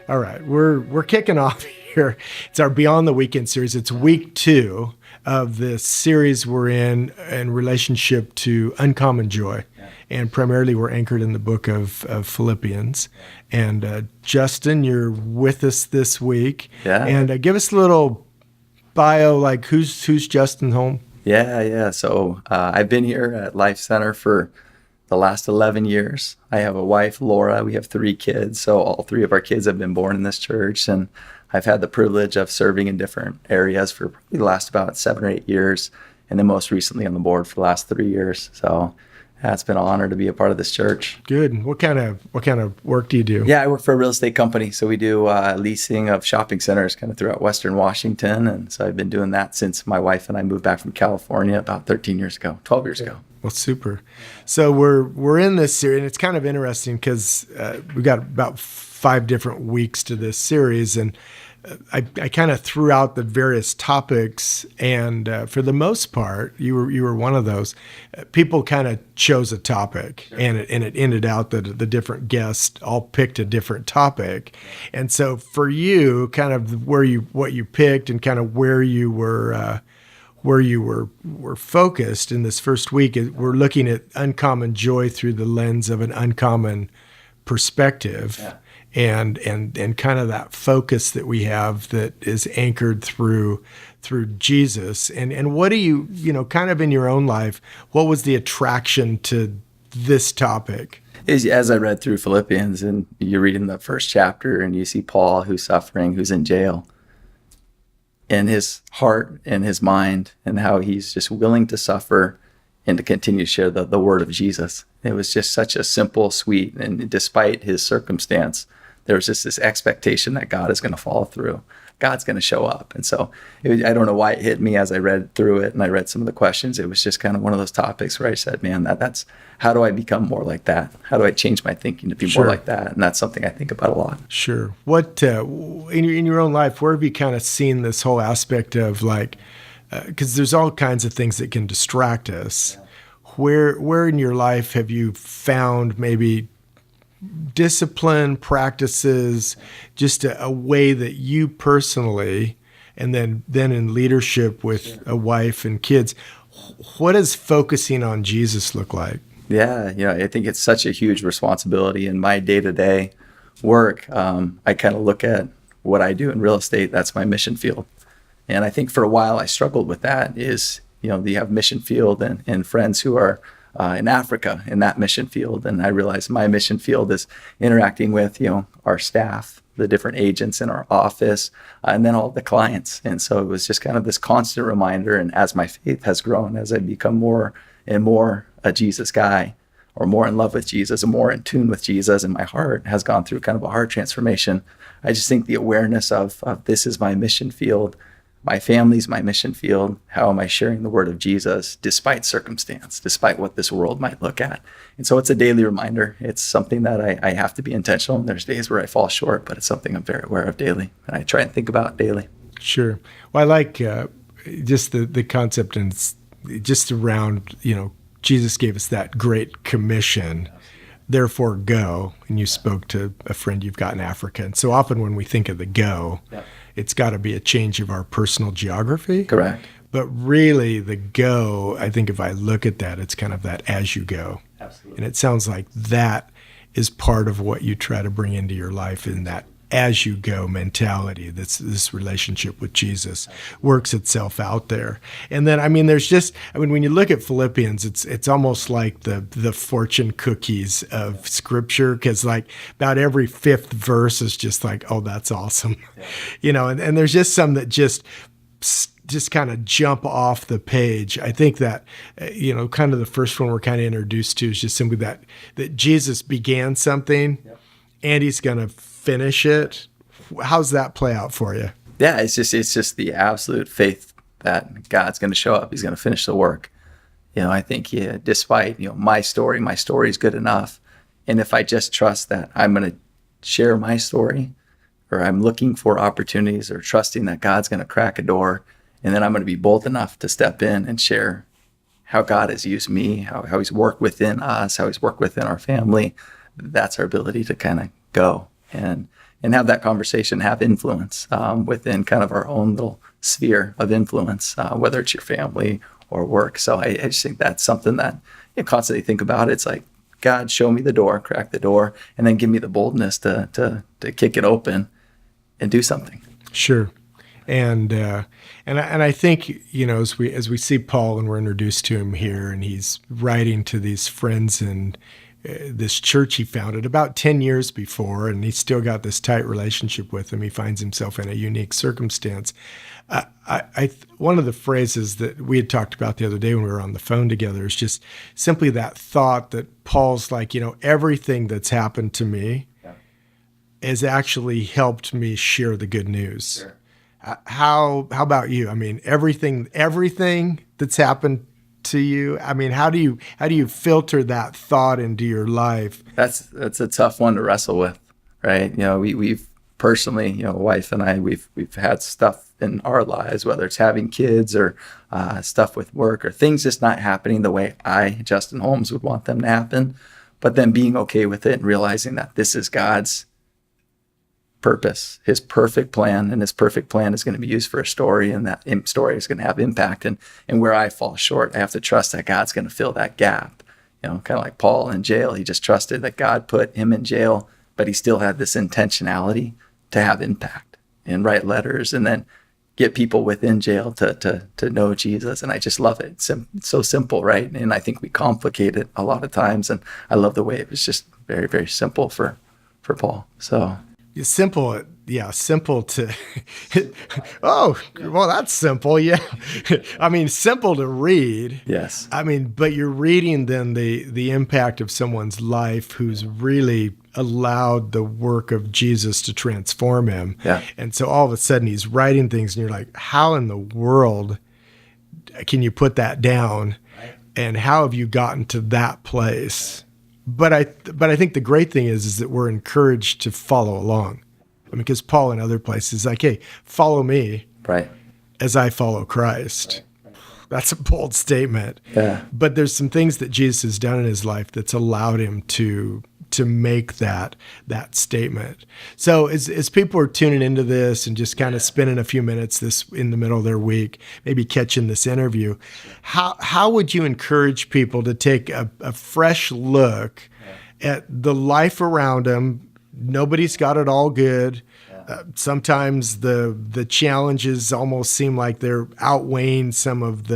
All right, we're kicking off here. It's our Beyond the Weekend series. It's week 2 of this series we're in relationship to uncommon joy. And primarily we're anchored in the book of Philippians. And Justin, you're with us this week. Yeah. And give us a little bio, like who's Justin Holmes? Yeah. So I've been here at Life Center for the last 11 years. I have a wife, Laura. We have 3 kids. So all 3 of our kids have been born in this church. And I've had the privilege of serving in different areas for probably the last about 7 or 8 years. And then most recently on the board for the last 3 years. So it's been an honor to be a part of this church. Good. What kind of work do you do? Yeah, I work for a real estate company. So we do leasing of shopping centers kind of throughout Western Washington. And so I've been doing that since my wife and I moved back from California about 12 years ago. Well, super. So we're in this series, and it's kind of interesting because we got about 5 different weeks to this series, and I kind of threw out the various topics, and for the most part, you were one of those. People kind of chose a topic, sure. and it ended out that the different guests all picked a different topic, and so for you, kind of what you picked, and kind of where you were focused in this first week, we're looking at uncommon joy through the lens of an uncommon perspective. Yeah. And kind of that focus that we have that is anchored through Jesus. And what do you kind of in your own life, what was the attraction to this topic? As I read through Philippians, and you're reading the first chapter and you see Paul who's suffering, who's in jail, and his heart and his mind and how he's just willing to suffer and to continue to share the word of Jesus. It was just such a simple, sweet, and despite his circumstance, there was just this expectation that God is going to follow through. God's going to show up. And so I don't know why it hit me as I read through it and I read some of the questions. It was just kind of one of those topics where I said, man, that's how do I become more like that? How do I change my thinking to be Sure. more like that? And that's something I think about a lot. Sure. What in your own life, where have you kind of seen this whole aspect of like, because there's all kinds of things that can distract us. Yeah. Where in your life have you found maybe discipline, practices, just a way that you personally, and then in leadership with Sure. a wife and kids, what does focusing on Jesus look like? Yeah, I think it's such a huge responsibility in my day-to-day work. I kind of look at what I do in real estate. That's my mission field. And I think for a while I struggled with that is, you have mission field and friends who are in Africa in that mission field. And I realized my mission field is interacting with, our staff, the different agents in our office, and then all the clients. And so it was just kind of this constant reminder. And as my faith has grown, as I become more and more a Jesus guy, or more in love with Jesus and more in tune with Jesus, and my heart has gone through kind of a heart transformation. I just think the awareness of this is my mission field. My family's my mission field. How am I sharing the word of Jesus despite circumstance, despite what this world might look at? And so it's a daily reminder. It's something that I have to be intentional. And there's days where I fall short, but it's something I'm very aware of daily. And I try and think about daily. Sure. Well, I like just the concept and just around, Jesus gave us that great commission. Therefore, go. And you spoke to a friend you've got in Africa. And so often when we think of the go, it's got to be a change of our personal geography. Correct. But really, the go, I think if I look at that, it's kind of that as you go. Absolutely. And it sounds like that is part of what you try to bring into your life in that as you go mentality. This relationship with Jesus works itself out there. And then, when you look at Philippians, it's almost like the fortune cookies of scripture, because like about every 5th verse is just like, oh, that's awesome. Yeah. And there's just some that just kind of jump off the page. I think that, kind of the first one we're kind of introduced to is just simply that Jesus began something. Yep. And he's going to finish it. How's that play out for you? Yeah, it's just the absolute faith that God's going to show up. He's going to finish the work. I think despite, my story is good enough. And if I just trust that I'm going to share my story, or I'm looking for opportunities, or trusting that God's going to crack a door, and then I'm going to be bold enough to step in and share how God has used me, how he's worked within us, how he's worked within our family, that's our ability to kind of go. And and have that conversation have influence within kind of our own little sphere of influence, whether it's your family or work. So I just think that's something that you constantly think about. It's like, God, show me the door, crack the door, and then give me the boldness to kick it open and do something. Sure. And I think, as we see Paul and we're introduced to him here, and he's writing to these friends in this church he founded about 10 years before, and he's still got this tight relationship with them. He finds himself in a unique circumstance. One of the phrases that we had talked about the other day when we were on the phone together is just simply that thought that Paul's like, everything that's happened to me has actually helped me share the good news. Sure. How about you? I mean, everything that's happened to you. I mean, how do you filter that thought into your life? That's a tough one to wrestle with, right? We've personally, wife and I, we've had stuff in our lives, whether it's having kids or stuff with work or things just not happening the way Justin Holmes, would want them to happen. But then being okay with it and realizing that this is God's purpose, his perfect plan, and his perfect plan is going to be used for a story, and that story is going to have impact. And where I fall short, I have to trust that God's going to fill that gap. Kind of like Paul in jail, he just trusted that God put him in jail, but he still had this intentionality to have impact and write letters and then get people within jail to know Jesus. And I just love it. It's so simple, right? And I think we complicate it a lot of times. And I love the way it was just very, very simple for Paul. So simple to oh, well, that's simple. Yeah. I mean, simple to read. Yes. I mean, but you're reading then the impact of someone's life who's really allowed the work of Jesus to transform him. Yeah. And so all of a sudden he's writing things and you're like, how in the world can you put that down? Right. And how have you gotten to that place? But I think the great thing is that we're encouraged to follow along. I mean, because Paul in other places is like, hey, follow me, right, as I follow Christ. Right. That's a bold statement. Yeah. But there's some things that Jesus has done in his life that's allowed him to make that statement. So as people are tuning into this and just kind of spending a few minutes this in the middle of their week, maybe catching this interview, how would you encourage people to take a fresh look at the life around them? Nobody's got it all good. Sometimes the challenges almost seem like they're outweighing some of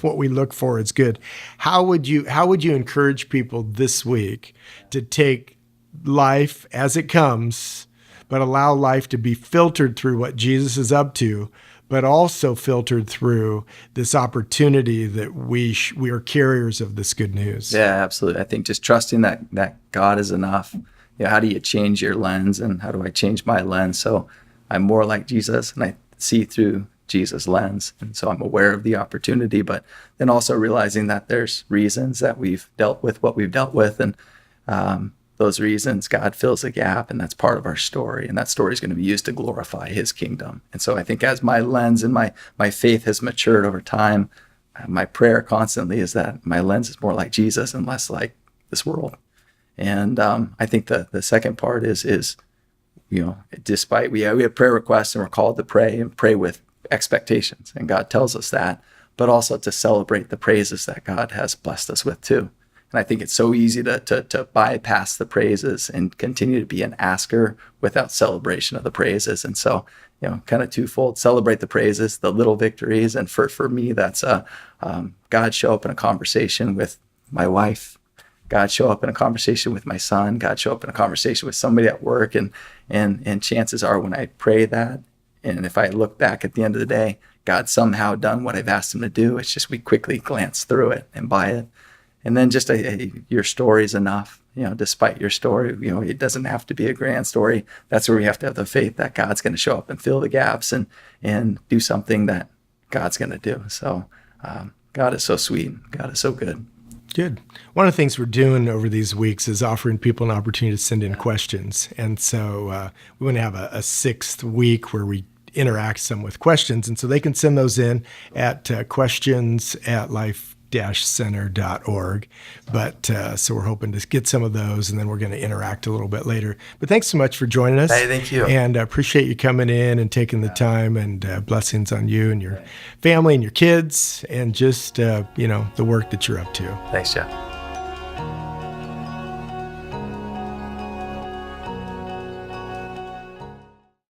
what we look for as good. How would you encourage people this week to take life as it comes, but allow life to be filtered through what Jesus is up to, but also filtered through this opportunity that we are carriers of this good news? Yeah, absolutely. I think just trusting that God is enough. How do you change your lens, and how do I change my lens so I'm more like Jesus and I see through Jesus' lens? And so I'm aware of the opportunity, but then also realizing that there's reasons that we've dealt with what we've dealt with, and those reasons God fills a gap, and that's part of our story, and that story is going to be used to glorify his kingdom. And so I think as my lens and my faith has matured over time, my prayer constantly is that my lens is more like Jesus and less like this world. And I think the second part is despite we have prayer requests and we're called to pray and pray with expectations, and God tells us that, but also to celebrate the praises that God has blessed us with too. And I think it's so easy to bypass the praises and continue to be an asker without celebration of the praises. And so, kind of twofold: celebrate the praises, the little victories, and for me, that's God show up in a conversation with my wife. God show up in a conversation with my son. God show up in a conversation with somebody at work. And chances are when I pray that, and if I look back at the end of the day, God's somehow done what I've asked him to do. It's just we quickly glance through it and by it. And then just your story is enough. Despite your story, it doesn't have to be a grand story. That's where we have to have the faith that God's going to show up and fill the gaps and do something that God's going to do. So God is so sweet. God is so good. Good. One of the things we're doing over these weeks is offering people an opportunity to send in questions. And so we want to have a sixth week where we interact some with questions. And so they can send those in at questions@lifepod.com. center.org. But so we're hoping to get some of those, and then we're going to interact a little bit later. But thanks so much for joining us. Hey, thank you. And I appreciate you coming in and taking the time, and blessings on you and your family and your kids, and just, the work that you're up to. Thanks, Jeff.